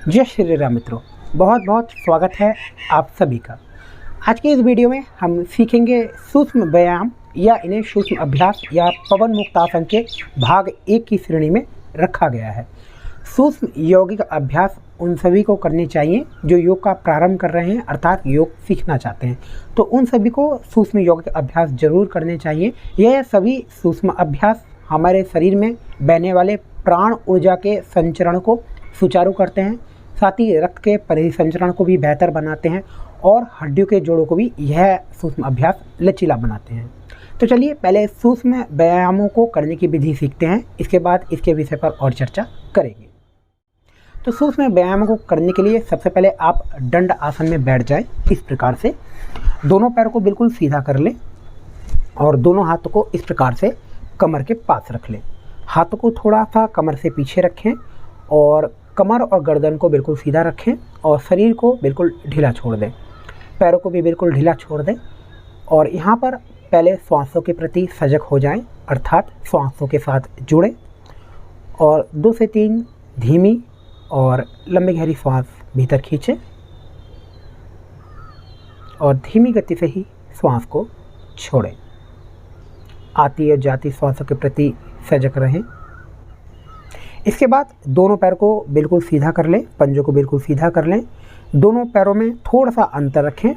जय श्री राम मित्रों, बहुत बहुत स्वागत है आप सभी का। आज के इस वीडियो में हम सीखेंगे सूक्ष्म व्यायाम या इन्हें सूक्ष्म अभ्यास या पवन मुक्तासन के भाग 1 की श्रेणी में रखा गया है। सूक्ष्म यौगिक अभ्यास उन सभी को करने चाहिए जो योग का प्रारंभ कर रहे हैं, अर्थात योग सीखना चाहते हैं। तो उन सभी को सूक्ष्म यौगिक अभ्यास जरूर करने चाहिए। यह सभी सूक्ष्म अभ्यास हमारे शरीर में बहने वाले प्राण ऊर्जा के संचरण को सुचारू करते हैं, साथ ही रक्त के परिसंचरण को भी बेहतर बनाते हैं और हड्डियों के जोड़ों को भी यह सूक्ष्म अभ्यास लचीला बनाते हैं। तो चलिए पहले सूक्ष्म व्यायामों को करने की विधि सीखते हैं, इसके बाद इसके विषय पर और चर्चा करेंगे। तो सूक्ष्म व्यायामों को करने के लिए सबसे पहले आप दंड आसन में बैठ जाएं। इस प्रकार से दोनों पैरों को बिल्कुल सीधा कर लें और दोनों हाथों को इस प्रकार से कमर के पास रख लें। हाथों को थोड़ा सा कमर से पीछे रखें और कमर और गर्दन को बिल्कुल सीधा रखें और शरीर को बिल्कुल ढीला छोड़ दें। पैरों को भी बिल्कुल ढीला छोड़ दें और यहाँ पर पहले श्वासों के प्रति सजग हो जाएं, अर्थात श्वासों के साथ जुड़ें और 2 से 3 धीमी और लंबी गहरी श्वास भीतर खींचें और धीमी गति से ही श्वास को छोड़ें। आती और जाती श्वासों के प्रति सजग रहें। इसके बाद दोनों पैर को बिल्कुल सीधा कर लें, पंजों को बिल्कुल सीधा कर लें, दोनों पैरों में थोड़ा सा अंतर रखें।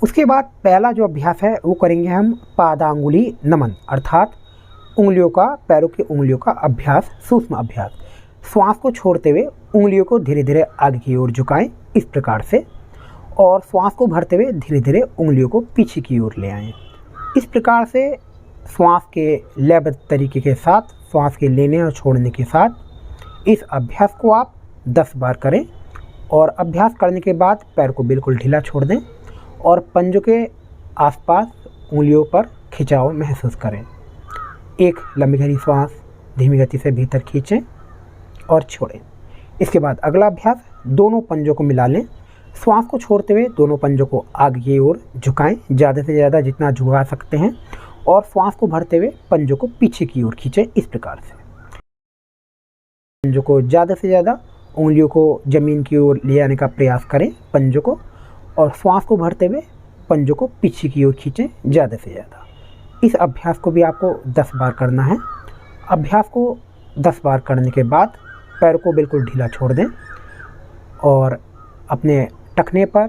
उसके बाद पहला जो अभ्यास है वो करेंगे हम पादांगुली नमन, अर्थात उंगलियों का, पैरों की उंगलियों का अभ्यास, सूक्ष्म अभ्यास। श्वास को छोड़ते हुए उंगलियों को धीरे धीरे आगे की ओर झुकाएं इस प्रकार से, और श्वास को भरते हुए धीरे धीरे उंगलियों को पीछे की ओर ले आएं। इस प्रकार से श्वास के लयबद्ध तरीके के साथ, श्वास के लेने और छोड़ने के साथ इस अभ्यास को आप 10 बार करें और अभ्यास करने के बाद पैर को बिल्कुल ढीला छोड़ दें और पंजों के आसपास उंगलियों पर खिंचाव महसूस करें। एक लंबी गहरी श्वास धीमी गति से भीतर खींचें और छोड़ें। इसके बाद अगला अभ्यास, दोनों पंजों को मिला लें, श्वास को छोड़ते हुए दोनों पंजों को आगे की ओर झुकाएं, ज़्यादा से ज़्यादा जितना झुका सकते हैं, और श्वास को भरते हुए पंजों को पीछे की ओर खींचें इस प्रकार से। पंजों को ज़्यादा से ज़्यादा उंगलियों को ज़मीन की ओर ले आने का प्रयास करें पंजों को, और श्वास को भरते हुए पंजों को पीछे की ओर खींचें ज़्यादा से ज़्यादा। इस अभ्यास को भी आपको 10 बार करना है। अभ्यास को 10 बार करने के बाद पैर को बिल्कुल ढीला छोड़ दें और अपने टखने पर,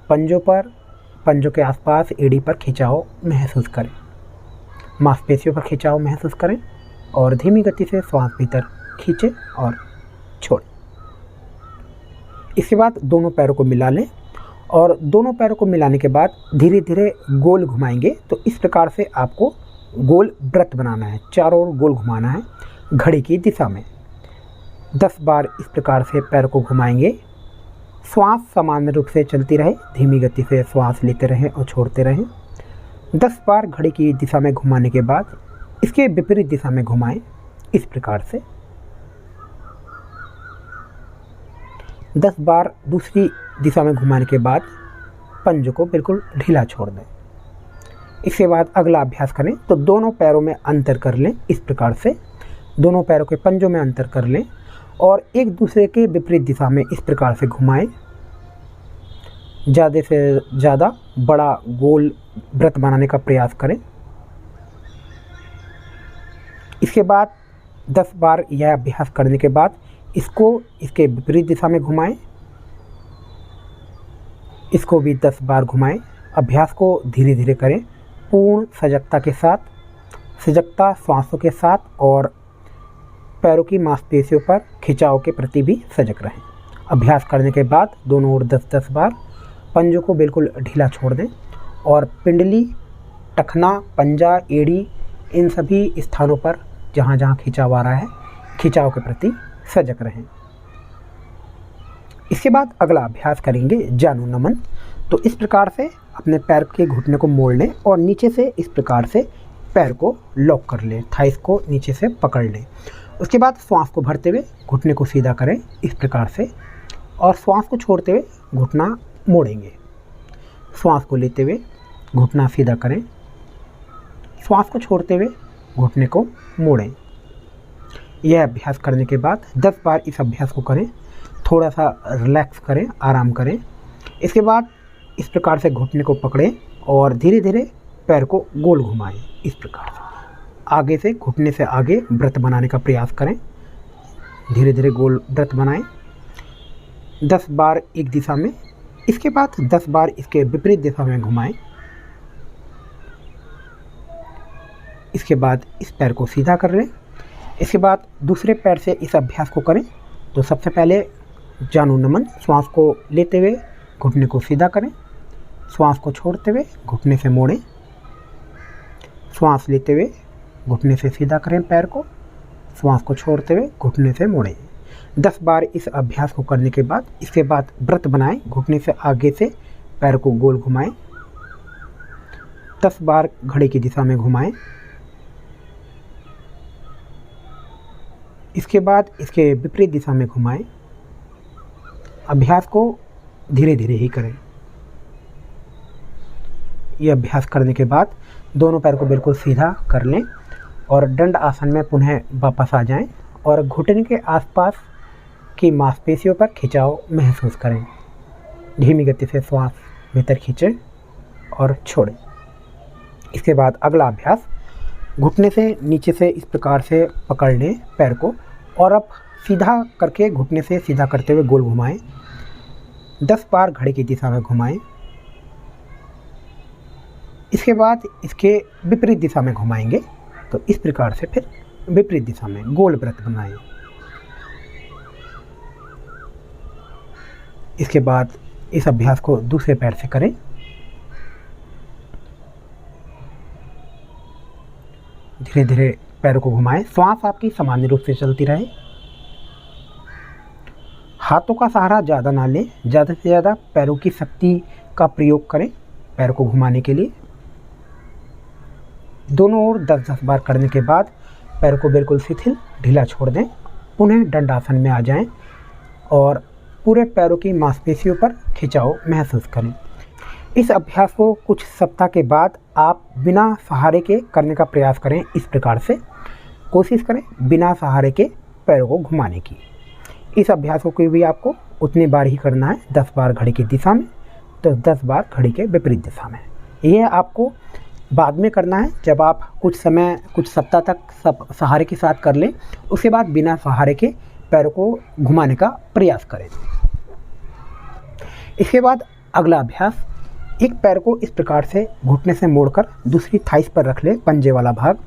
पंजों के आसपास एड़ी पर खिंचाव महसूस करें, मांसपेशियों पर खिंचाव महसूस करें और धीमी गति से श्वास भीतर खींचें और छोड़ें। इसके बाद दोनों पैरों को मिला लें और दोनों पैरों को मिलाने के बाद धीरे धीरे गोल घुमाएंगे। तो इस प्रकार से आपको गोल वृत्त बनाना है, चारों ओर गोल घुमाना है घड़ी की दिशा में। 10 बार इस प्रकार से पैर को घुमाएंगे। श्वास सामान्य रूप से चलती रहे, धीमी गति से श्वास लेते रहें और छोड़ते रहें। 10 बार घड़ी की दिशा में घुमाने के बाद इसके विपरीत दिशा में घुमाएं इस प्रकार से। 10 बार दूसरी दिशा में घुमाने के बाद पंजों को बिल्कुल ढीला छोड़ दें। इसके बाद अगला अभ्यास करें तो दोनों पैरों में अंतर कर लें इस प्रकार से, दोनों पैरों के पंजों में अंतर कर लें और एक दूसरे के विपरीत दिशा में इस प्रकार से घुमाएं। ज़्यादा से ज़्यादा बड़ा गोल वृत्त बनाने का प्रयास करें। इसके बाद 10 बार यह अभ्यास करने के बाद इसको इसके विपरीत दिशा में घुमाएं, इसको भी 10 बार घुमाएं। अभ्यास को धीरे धीरे करें, पूर्ण सजगता के साथ, सजगता श्वासों के साथ और पैरों की मांसपेशियों पर खिंचाव के प्रति भी सजग रहें। अभ्यास करने के बाद दोनों ओर 10-10 बार पंजों को बिल्कुल ढीला छोड़ दें और पिंडली, टखना, पंजा, एड़ी, इन सभी स्थानों पर जहाँ जहाँ खिंचाव आ रहा है, खिंचाव के प्रति सजग रहें। इसके बाद अगला अभ्यास करेंगे जानु नमन। तो इस प्रकार से अपने पैर के घुटने को मोड़ लें और नीचे से इस प्रकार से पैर को लॉक कर लें, थाइस को नीचे से पकड़ लें। उसके बाद श्वास को भरते हुए घुटने को सीधा करें इस प्रकार से और श्वास को छोड़ते हुए घुटना मोड़ेंगे। श्वास को लेते हुए घुटना सीधा करें, श्वास को छोड़ते हुए घुटने को मोड़ें। यह अभ्यास करने के बाद 10 बार इस अभ्यास को करें। थोड़ा सा रिलैक्स करें, आराम करें। इसके बाद इस प्रकार से घुटने को पकड़ें और धीरे धीरे पैर को गोल घुमाएं। इस प्रकार से आगे से, घुटने से आगे वृत्त बनाने का प्रयास करें। धीरे धीरे गोल वृत्त बनाएं 10 बार एक दिशा में। इसके बाद 10 बार इसके विपरीत दिशा में घुमाएं। इसके बाद इस पैर को सीधा कर लें। इसके बाद दूसरे पैर से इस अभ्यास को करें। तो सबसे पहले जानु नमन, श्वास को लेते हुए घुटने को सीधा करें, श्वास को छोड़ते हुए घुटने से मोड़ें, श्वास लेते हुए घुटने से सीधा करें पैर को, श्वास को छोड़ते हुए घुटने से मोड़ें। 10 बार इस अभ्यास को करने के बाद इसके बाद वृत्त बनाएं, घुटने से आगे से पैर को गोल घुमाएं, 10 बार घड़ी की दिशा में घुमाएं। इसके बाद इसके विपरीत दिशा में घुमाएं। अभ्यास को धीरे धीरे ही करें। यह अभ्यास करने के बाद दोनों पैर को बिल्कुल सीधा कर लें और दंड आसन में पुनः वापस आ जाएं और घुटने के आसपास की मांसपेशियों पर खिंचाव महसूस करें। धीमी गति से श्वास भीतर खींचें और छोड़ें। इसके बाद अगला अभ्यास, घुटने से नीचे से इस प्रकार से पकड़ लें पैर को और अब सीधा करके घुटने से सीधा करते हुए गोल घुमाएं। 10 बार घड़ी की दिशा में घुमाएं। इसके बाद इसके विपरीत दिशा में घुमाएंगे। तो इस प्रकार से फिर विपरीत दिशा में गोल वृत्त बनाएं। इसके बाद इस अभ्यास को दूसरे पैर से करें। धीरे धीरे पैरों को घुमाएं। श्वास आपकी सामान्य रूप से चलती रहे। हाथों का सहारा ज़्यादा ना लें, ज़्यादा से ज़्यादा पैरों की शक्ति का प्रयोग करें पैर को घुमाने के लिए। दोनों ओर 10-10 बार करने के बाद पैर को बिल्कुल शिथिल ढीला छोड़ दें। पुनः दंडासन में आ जाएं और पूरे पैरों की मांसपेशियों पर खिंचाव महसूस करें। इस अभ्यास को कुछ सप्ताह के बाद आप बिना सहारे के करने का प्रयास करें। इस प्रकार से कोशिश करें बिना सहारे के पैरों को घुमाने की। इस अभ्यास को भी आपको उतनी बार ही करना है, 10 बार घड़ी की दिशा में तो 10 बार घड़ी के विपरीत दिशा में। यह आपको बाद में करना है जब आप कुछ समय, कुछ सप्ताह तक सब सहारे के साथ कर लें। उसके बाद बिना सहारे के पैरों को घुमाने का प्रयास करें। इसके बाद अगला अभ्यास, एक पैर को इस प्रकार से घुटने से मोड़कर दूसरी थाइस पर रख लें, पंजे वाला भाग,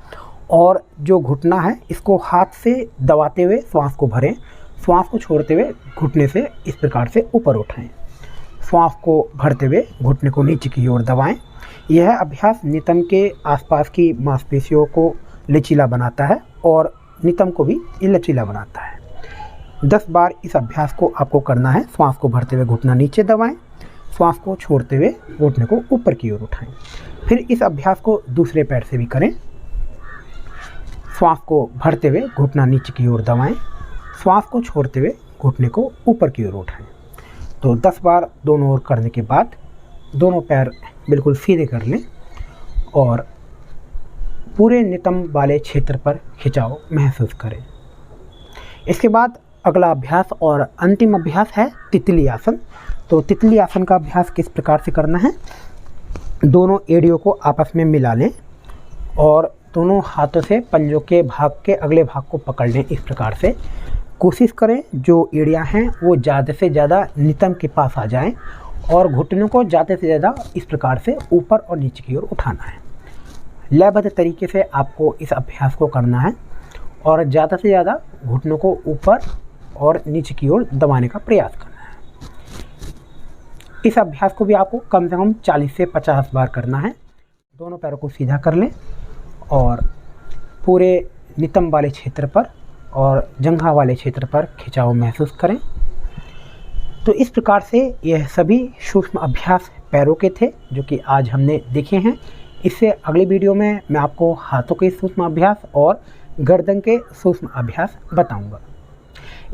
और जो घुटना है इसको हाथ से दबाते हुए श्वास को भरें। श्वास को छोड़ते हुए घुटने से इस प्रकार से ऊपर उठाएं। श्वास को भरते हुए घुटने को नीचे की ओर दबाएं। यह अभ्यास नितंब के आसपास की मांसपेशियों को लचीला बनाता है और नितंब को भी लचीला बनाता है। 10 बार इस अभ्यास को आपको करना है। श्वास को भरते हुए घुटना नीचे दबाएं, श्वास को छोड़ते हुए घुटने को ऊपर की ओर उठाएं। फिर इस अभ्यास को दूसरे पैर से भी करें। श्वास को भरते हुए घुटना नीचे की ओर दबाएं, श्वास को छोड़ते हुए घुटने को ऊपर की ओर उठाएं। तो 10 बार दोनों ओर करने के बाद दोनों पैर बिल्कुल सीधे कर लें और पूरे नितंब वाले क्षेत्र पर खिंचाव महसूस करें। इसके बाद अगला अभ्यास और अंतिम अभ्यास है तितली आसन। तो तितली आसन का अभ्यास किस प्रकार से करना है, दोनों एड़ियों को आपस में मिला लें और दोनों हाथों से पंजों के भाग के अगले भाग को पकड़ लें। इस प्रकार से कोशिश करें जो एड़ियाँ हैं वो ज़्यादा से ज़्यादा नितंब के पास आ जाएं और घुटनों को ज़्यादा से ज़्यादा इस प्रकार से ऊपर और नीचे की ओर उठाना है। लयबद्ध तरीके से आपको इस अभ्यास को करना है और ज़्यादा से ज़्यादा घुटनों को ऊपर और नीचे की ओर दबाने का प्रयास करना है। इस अभ्यास को भी आपको कम से कम 40 से 50 बार करना है। दोनों पैरों को सीधा कर लें और पूरे नितंब वाले क्षेत्र पर और जंघा वाले क्षेत्र पर खिंचाव महसूस करें। तो इस प्रकार से यह सभी सूक्ष्म अभ्यास पैरों के थे जो कि आज हमने देखे हैं। इससे अगली वीडियो में मैं आपको हाथों के सूक्ष्म अभ्यास और गर्दन के सूक्ष्म अभ्यास बताऊंगा।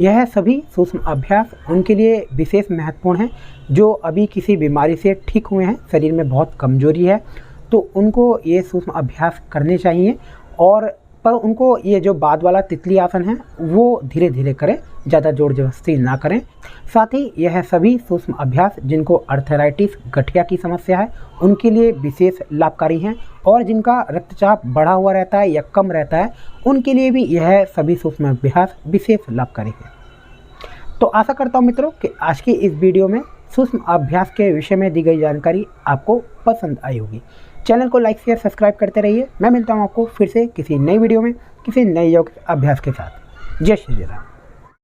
यह सभी सूक्ष्म अभ्यास उनके लिए विशेष महत्वपूर्ण हैं जो अभी किसी बीमारी से ठीक हुए हैं, शरीर में बहुत कमजोरी है, तो उनको ये सूक्ष्म अभ्यास करने चाहिए और पर उनको ये जो बाद वाला तितली आसन है वो धीरे धीरे करें, ज़्यादा जोर जबरदस्ती ना करें। साथ ही यह सभी सूक्ष्म अभ्यास जिनको अर्थराइटिस गठिया की समस्या है उनके लिए विशेष लाभकारी हैं, और जिनका रक्तचाप बढ़ा हुआ रहता है या कम रहता है उनके लिए भी यह सभी सूक्ष्म अभ्यास विशेष लाभकारी है। तो आशा करता हूँ मित्रों कि आज की इस वीडियो में सूक्ष्म अभ्यास के विषय में दी गई जानकारी आपको पसंद आई होगी। चैनल को लाइक शेयर सब्सक्राइब करते रहिए। मैं मिलता हूँ आपको फिर से किसी नई वीडियो में किसी नए योग अभ्यास के साथ। जय श्री राम।